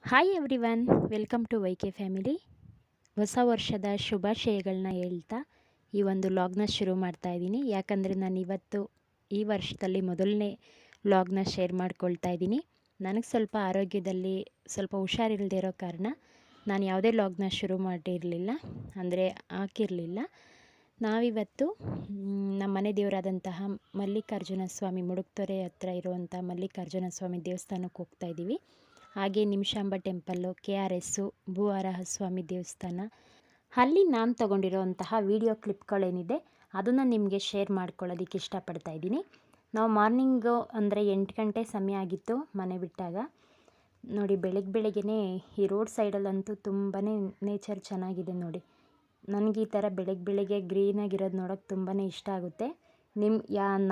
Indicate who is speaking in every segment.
Speaker 1: Hi everyone, welcome to YK family. ಹೊಸ ವರ್ಷದ ಶುಭಾಶಯಗಳನ್ನ ಹೇಳ್ತಾ ಈ ಒಂದು ವ್ಲಾಗ್ನ ಶುರು ಮಾಡ್ತಾ ಇದ್ದೀನಿ. ಯಾಕಂದರೆ ನಾನು ಇವತ್ತು ಈ ವರ್ಷದಲ್ಲಿ ಮೊದಲನೇ ವ್ಲಾಗ್ನ ಶೇರ್ ಮಾಡ್ಕೊಳ್ತಾ ಇದ್ದೀನಿ. ನನಗೆ ಸ್ವಲ್ಪ ಆರೋಗ್ಯದಲ್ಲಿ ಸ್ವಲ್ಪ ಹುಷಾರಿಲ್ಲದೆ ಇರೋ ಕಾರಣ ನಾನು ಯಾವುದೇ ವ್ಲಾಗ್ನ ಶುರು ಮಾಡಿರಲಿಲ್ಲ, ಅಂದರೆ ಹಾಕಿರಲಿಲ್ಲ. ನಾವಿವತ್ತು ನಮ್ಮ ಮನೆ ದೇವರಾದಂತಹ ಮಲ್ಲಿಕಾರ್ಜುನ ಸ್ವಾಮಿ ಮುಡುಕ್ತೊರೆ ಹತ್ರ ಇರುವಂಥ ಮಲ್ಲಿಕಾರ್ಜುನ ಸ್ವಾಮಿ ದೇವಸ್ಥಾನಕ್ಕೆ ಹೋಗ್ತಾ ಇದ್ದೀವಿ. ಹಾಗೆ ನಿಮಿಷಾಂಬ ಟೆಂಪಲ್ಲು, KRS, ಭೂವರಾಹ ಸ್ವಾಮಿ ದೇವಸ್ಥಾನ, ಅಲ್ಲಿ ನಾನು ತೊಗೊಂಡಿರೋಂತಹ ವಿಡಿಯೋ ಕ್ಲಿಪ್ಗಳೇನಿದೆ ಅದನ್ನು ನಿಮಗೆ ಶೇರ್ ಮಾಡ್ಕೊಳ್ಳೋದಕ್ಕೆ ಇಷ್ಟಪಡ್ತಾ ಇದ್ದೀನಿ. ನಾವು ಮಾರ್ನಿಂಗು ಅಂದರೆ 8 ಗಂಟೆ ಸಮಯ ಆಗಿತ್ತು ಮನೆ ಬಿಟ್ಟಾಗ. ನೋಡಿ, ಬೆಳಗ್ಗೆನೇ ಈ ರೋಡ್ ಸೈಡಲ್ಲಂತೂ ತುಂಬಾ ನೇಚರ್ ಚೆನ್ನಾಗಿದೆ ನೋಡಿ. ನನಗೆ ಈ ಥರ ಬೆಳಗ್ಗೆ ಗ್ರೀನಾಗಿರೋದು ನೋಡೋಕ್ಕೆ ತುಂಬಾ ಇಷ್ಟ ಆಗುತ್ತೆ.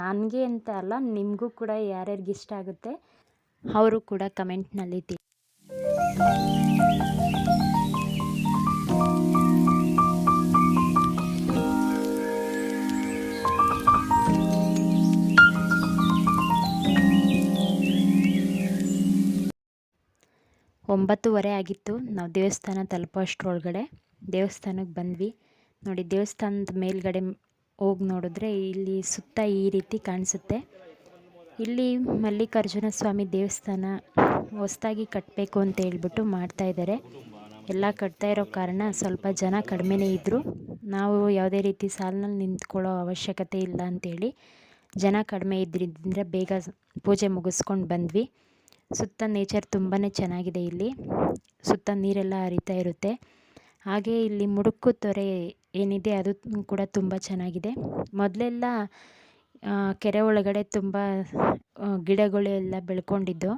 Speaker 1: ನನಗೆ ಅಂತ ಅಲ್ಲ, ನಿಮಗೂ ಕೂಡ ಯಾರ್ಯಾರಿಗೆ ಇಷ್ಟ ಆಗುತ್ತೆ ಅವರು ಕೂಡ ಕಮೆಂಟ್ನಲ್ಲಿ 9:30 ಆಗಿತ್ತು. ನಾವು ದೇವಸ್ಥಾನ ತಲುಪೋ ಅಷ್ಟರೊಳಗಡೆ ದೇವಸ್ಥಾನಕ್ಕೆ ಬಂದ್ವಿ. ನೋಡಿ, ದೇವಸ್ಥಾನದ ಮೇಲ್ಗಡೆ ಹೋಗಿ ನೋಡಿದ್ರೆ ಇಲ್ಲಿ ಸುತ್ತ ಈ ರೀತಿ ಕಾಣಿಸುತ್ತೆ. ಇಲ್ಲಿ ಮಲ್ಲಿಕಾರ್ಜುನ ಸ್ವಾಮಿ ದೇವಸ್ಥಾನ ಹೊಸದಾಗಿ ಕಟ್ಟಬೇಕು ಅಂತ ಹೇಳ್ಬಿಟ್ಟು ಮಾಡ್ತಾಯಿದ್ದಾರೆ. ಎಲ್ಲ ಕಟ್ತಾ ಇರೋ ಕಾರಣ ಸ್ವಲ್ಪ ಜನ ಕಡಿಮೆನೇ ಇದ್ದರು. ನಾವು ಯಾವುದೇ ರೀತಿ ಸಾಲಿನಲ್ಲಿ ನಿಂತ್ಕೊಳ್ಳೋ ಅವಶ್ಯಕತೆ ಇಲ್ಲ ಅಂಥೇಳಿ ಜನ ಕಡಿಮೆ ಇದ್ರಿಂದ ಬೇಗ ಪೂಜೆ ಮುಗಿಸ್ಕೊಂಡು ಬಂದ್ವಿ. ಸುತ್ತ ನೇಚರ್ ತುಂಬಾ ಚೆನ್ನಾಗಿದೆ. ಇಲ್ಲಿ ಸುತ್ತ ನೀರೆಲ್ಲ ಹರಿತಾ ಇರುತ್ತೆ. ಹಾಗೆ ಇಲ್ಲಿ ಮುಡುಕು ತೊರೆ ಏನಿದೆ ಅದು ಕೂಡ ತುಂಬ ಚೆನ್ನಾಗಿದೆ. ಮೊದಲೆಲ್ಲ ಕೆರೆ ಒಳಗಡೆ ತುಂಬ ಗಿಡಗಳೆಲ್ಲ ಬೆಳ್ಕೊಂಡಿದ್ದು,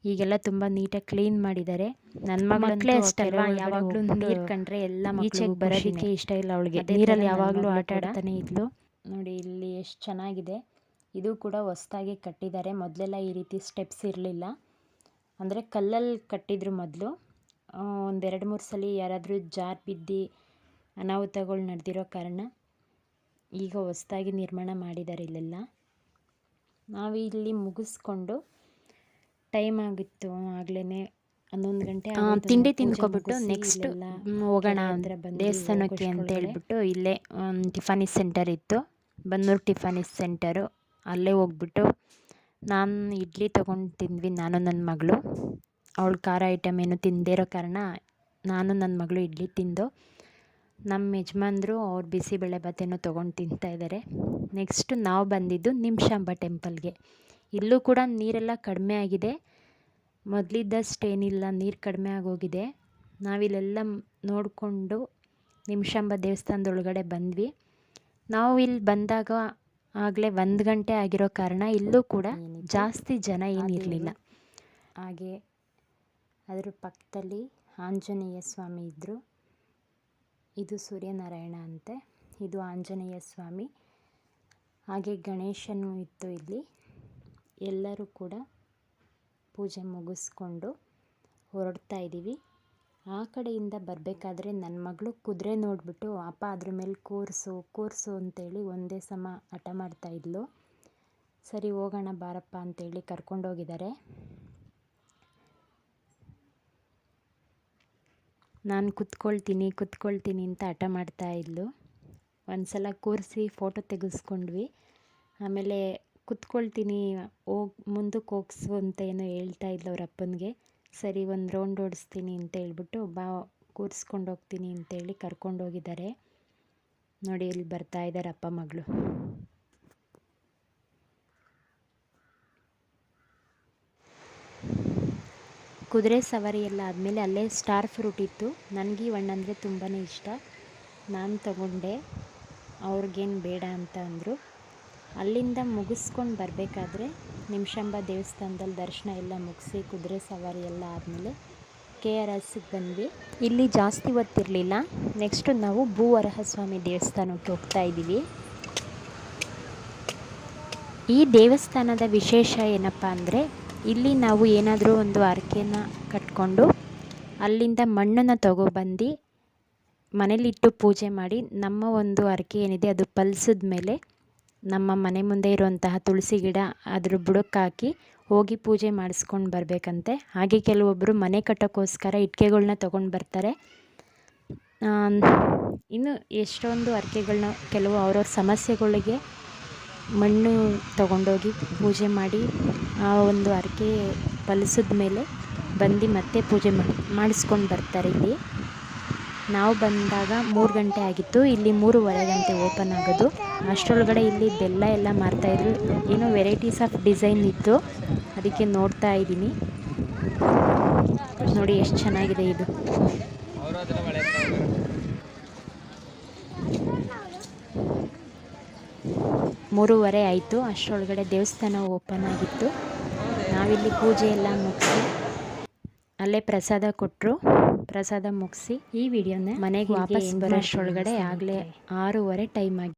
Speaker 1: ಈಗೆಲ್ಲ ತುಂಬ ನೀಟಾಗಿ ಕ್ಲೀನ್ ಮಾಡಿದ್ದಾರೆ. ನನ್ನ ಮಕ್ಕಳೇ ಅಷ್ಟಲ್ವಾ, ಯಾವಾಗಲೂ ನೀರು ಕಂಡ್ರೆ ಎಲ್ಲ ಈಚೆಗೆ ಬರೋದಕ್ಕೆ ಇಷ್ಟ ಇಲ್ಲ ಅವಳಿಗೆ. ನೀರಲ್ಲಿ ಯಾವಾಗಲೂ ಆಟ ಆಡ್ತಾನೆ ಇದ್ಲು. ನೋಡಿ ಇಲ್ಲಿ ಎಷ್ಟು ಚೆನ್ನಾಗಿದೆ. ಇದು ಕೂಡ ಹೊಸದಾಗಿ ಕಟ್ಟಿದ್ದಾರೆ. ಮೊದಲೆಲ್ಲ ಈ ರೀತಿ ಸ್ಟೆಪ್ಸ್ ಇರಲಿಲ್ಲ, ಅಂದರೆ ಕಲ್ಲಲ್ಲಿ ಕಟ್ಟಿದ್ರು ಮೊದಲು. ಒಂದು 2-3 ಸಲ ಯಾರಾದರೂ ಜಾರು ಬಿದ್ದು ಅನಾಹುತಗಳು ನಡೆದಿರೋ ಕಾರಣ ಈಗ ಹೊಸದಾಗಿ ನಿರ್ಮಾಣ ಮಾಡಿದ್ದಾರೆ ಇಲ್ಲೆಲ್ಲ. ನಾವು ಇಲ್ಲಿ ಮುಗಿಸ್ಕೊಂಡು ಟೈಮ್ ಆಗಿತ್ತು ಆಗಲೇ 11 ಗಂಟೆ. ತಿಂಡಿ ತಿನ್ಕೊಬಿಟ್ಟು ನೆಕ್ಸ್ಟ್ ಹೋಗೋಣ ದೇವಸ್ಥಾನಕ್ಕೆ ಅಂತ ಹೇಳ್ಬಿಟ್ಟು ಇಲ್ಲೇ ಟಿಫಾನಿ ಸೆಂಟರ್ ಇತ್ತು, ಬನ್ನೂರು ಟಿಫಾನಿ ಸೆಂಟರು. ಅಲ್ಲೇ ಹೋಗ್ಬಿಟ್ಟು ನಾನು ಇಡ್ಲಿ ತೊಗೊಂಡು ತಿಂದ್ವಿ, ನಾನು ನನ್ನ ಮಗಳು. ಅವಳು ಖಾರ ಐಟಮ್ ಏನು ತಿಂದೇ ಇರೋ ಕಾರಣ ನಾನು ನನ್ನ ಮಗಳು ಇಡ್ಲಿ ತಿಂದು, ನಮ್ಮ ಯಜಮಾನ್ರು ಅವ್ರು ಬಿಸಿಬೇಳೆಭಾತೇನೋ ತೊಗೊಂಡು ತಿಂತಾಯಿದ್ದಾರೆ. ನೆಕ್ಸ್ಟ್ ನಾವು ಬಂದಿದ್ದು ನಿಮಿಷಾಂಬ ಟೆಂಪಲ್ಗೆ. ಇಲ್ಲೂ ಕೂಡ ನೀರೆಲ್ಲ ಕಡಿಮೆ ಆಗಿದೆ, ಮೊದಲಿದ್ದಷ್ಟೇನಿಲ್ಲ, ನೀರು ಕಡಿಮೆ ಆಗೋಗಿದೆ. ನಾವಿಲ್ಲೆಲ್ಲ ನೋಡಿಕೊಂಡು ನಿಮಿಷಾಂಬ ದೇವಸ್ಥಾನದೊಳಗಡೆ ಬಂದ್ವಿ. ನಾವು ಇಲ್ಲಿ ಬಂದಾಗ ಆಗಲೇ 1 ಗಂಟೆ ಆಗಿರೋ ಕಾರಣ ಇಲ್ಲೂ ಕೂಡ ಜಾಸ್ತಿ ಜನ ಏನಿರಲಿಲ್ಲ. ಹಾಗೆ ಅದರ ಪಕ್ಕದಲ್ಲಿ ಆಂಜನೇಯ ಸ್ವಾಮಿ ಇದ್ದರು. ಇದು ಸೂರ್ಯನಾರಾಯಣ ಅಂತೆ, ಇದು ಆಂಜನೇಯ ಸ್ವಾಮಿ. ಹಾಗೆ ಗಣೇಶನೂ ಇತ್ತು ಇಲ್ಲಿ. ಎಲ್ಲರೂ ಕೂಡ ಪೂಜೆ ಮುಗಿಸ್ಕೊಂಡು ಹೊರಡ್ತಾ ಇದ್ದೀವಿ. ಆ ಕಡೆಯಿಂದ ಬರಬೇಕಾದ್ರೆ ನನ್ನ ಮಗಳು ಕುದುರೆ ನೋಡಿಬಿಟ್ಟು ಅಪ್ಪ ಅದ್ರ ಮೇಲೆ ಕೂರಿಸು ಅಂತೇಳಿ ಒಂದೇ ಸಮ ಹಠ ಮಾಡ್ತಾಯಿದ್ಲು. ಸರಿ ಹೋಗೋಣ ಬಾರಪ್ಪ ಅಂತೇಳಿ ಕರ್ಕೊಂಡೋಗಿದ್ದಾರೆ. ನಾನು ಕುತ್ಕೊಳ್ತೀನಿ ಅಂತ ಹಠ ಮಾಡ್ತಾಯಿದ್ಲು. ಒಂದು ಸಲ ಕೂರಿಸಿ ಫೋಟೋ ತೆಗೆಸ್ಕೊಂಡ್ವಿ. ಆಮೇಲೆ ಕುತ್ಕೊಳ್ತೀನಿ, ಮುಂದಕ್ಕೆ ಹೋಗ್ಸು ಅಂತ ಏನೋ ಹೇಳ್ತಾ ಇದ್ಲು ಅವ್ರ ಅಪ್ಪನಿಗೆ. ಸರಿ ಒಂದು ರೌಂಡ್ ಓಡಿಸ್ತೀನಿ ಅಂತ ಹೇಳ್ಬಿಟ್ಟು ಬಾ ಕೂರಿಸ್ಕೊಂಡು ಹೋಗ್ತೀನಿ ಅಂತೇಳಿ ಕರ್ಕೊಂಡೋಗಿದ್ದಾರೆ. ನೋಡಿ, ಇಲ್ಲಿ ಬರ್ತಾ ಇದ್ದಾರೆ ಅಪ್ಪ ಮಗಳು. ಕುದುರೆ ಸವಾರಿ ಎಲ್ಲ ಆದಮೇಲೆ ಅಲ್ಲೇ ಸ್ಟಾರ್ ಫ್ರೂಟ್ ಇತ್ತು. ನನಗೆ ಈ ಹಣ್ಣು ಅಂದರೆ ತುಂಬಾ ಇಷ್ಟ. ನಾನು ತಗೊಂಡೆ, ಅವ್ರಿಗೇನು ಬೇಡ ಅಂತ ಅಂದರು. ಅಲ್ಲಿಂದ ಮುಗಿಸ್ಕೊಂಡು ಬರಬೇಕಾದ್ರೆ ನಿಮಿಷಾಂಬ ದೇವಸ್ಥಾನದಲ್ಲಿ ದರ್ಶನ ಎಲ್ಲ ಮುಗಿಸಿ ಕುದುರೆ ಸವಾರಿ ಎಲ್ಲ ಆದಮೇಲೆ KRSಗೆ ಬಂದ್ವಿ. ಇಲ್ಲಿ ಜಾಸ್ತಿ ಹೊತ್ತಿರಲಿಲ್ಲ. ನೆಕ್ಸ್ಟು ನಾವು ಭೂವರಾಹ ಸ್ವಾಮಿ ದೇವಸ್ಥಾನಕ್ಕೆ ಹೋಗ್ತಾ ಇದ್ದೀವಿ. ಈ ದೇವಸ್ಥಾನದ ವಿಶೇಷ ಏನಪ್ಪ ಅಂದರೆ, ಇಲ್ಲಿ ನಾವು ಏನಾದರೂ ಒಂದು ಹರಕೆನ ಕಟ್ಕೊಂಡು ಅಲ್ಲಿಂದ ಮಣ್ಣನ್ನು ತಗೊಬಂದು ಮನೇಲಿಟ್ಟು ಪೂಜೆ ಮಾಡಿ ನಮ್ಮ ಒಂದು ಹರಕೆ ಏನಿದೆ ಅದು ಫಲಿಸಿದ ಮೇಲೆ ನಮ್ಮ ಮನೆ ಮುಂದೆ ಇರುವಂತಹ ತುಳಸಿ ಗಿಡ ಅದ್ರ ಬುಡಕ್ಕೆ ಹಾಕಿ ಹೋಗಿ ಪೂಜೆ ಮಾಡಿಸ್ಕೊಂಡು ಬರಬೇಕಂತೆ. ಹಾಗೆ ಕೆಲವೊಬ್ಬರು ಮನೆ ಕಟ್ಟೋಕ್ಕೋಸ್ಕರ ಇಟ್ಟಿಗೆಗಳ್ನ ತೊಗೊಂಡು ಬರ್ತಾರೆ. ಇನ್ನು ಎಷ್ಟೊಂದು ಹರಕೆಗಳನ್ನ ಕೆಲವು ಅವ್ರವ್ರ ಸಮಸ್ಯೆಗಳಿಗೆ ಮಣ್ಣು ತಗೊಂಡೋಗಿ ಪೂಜೆ ಮಾಡಿ ಆ ಒಂದು ಹರಕೆ ಫಲಿಸಿದ ಮೇಲೆ ಬಂದು ಮತ್ತೆ ಪೂಜೆ ಮಾಡಿಸ್ಕೊಂಡು ಬರ್ತಾರೆ. ಇಲ್ಲಿ ನಾವು ಬಂದಾಗ 3 ಗಂಟೆ ಆಗಿತ್ತು. ಇಲ್ಲಿ 3:15 ಗಂಟೆ ಓಪನ್ ಆಗೋದು. ಅಷ್ಟರೊಳಗಡೆ ಇಲ್ಲಿ ಬೆಲ್ಲ ಎಲ್ಲ ಮಾರ್ತಾಯಿದ್ರು. ಏನೋ ವೆರೈಟೀಸ್ ಆಫ್ ಡಿಸೈನ್ ಇತ್ತು, ಅದಕ್ಕೆ ನೋಡ್ತಾ ಇದ್ದೀನಿ. ನೋಡಿ ಎಷ್ಟು ಚೆನ್ನಾಗಿದೆ ಇದು. 3:15 ಆಯಿತು. ಅಷ್ಟರೊಳಗಡೆ ದೇವಸ್ಥಾನ ಓಪನ್ ಆಗಿತ್ತು. ನಾವಿಲ್ಲಿ ಪೂಜೆ ಎಲ್ಲ ಮುಗಿಸಿ ಅಲ್ಲೇ ಪ್ರಸಾದ ಕೊಟ್ಟರು. ಪ್ರಸಾದ ಮುಗಿಸಿ ಈ ವಿಡಿಯೋನ ಮನೆಗೆ ವಾಪಸ್ ಬರೋಷ್ಟರೊಳಗಡೆ ಆಗಲೇ 6:15 ಟೈಮ್ ಆಗಿ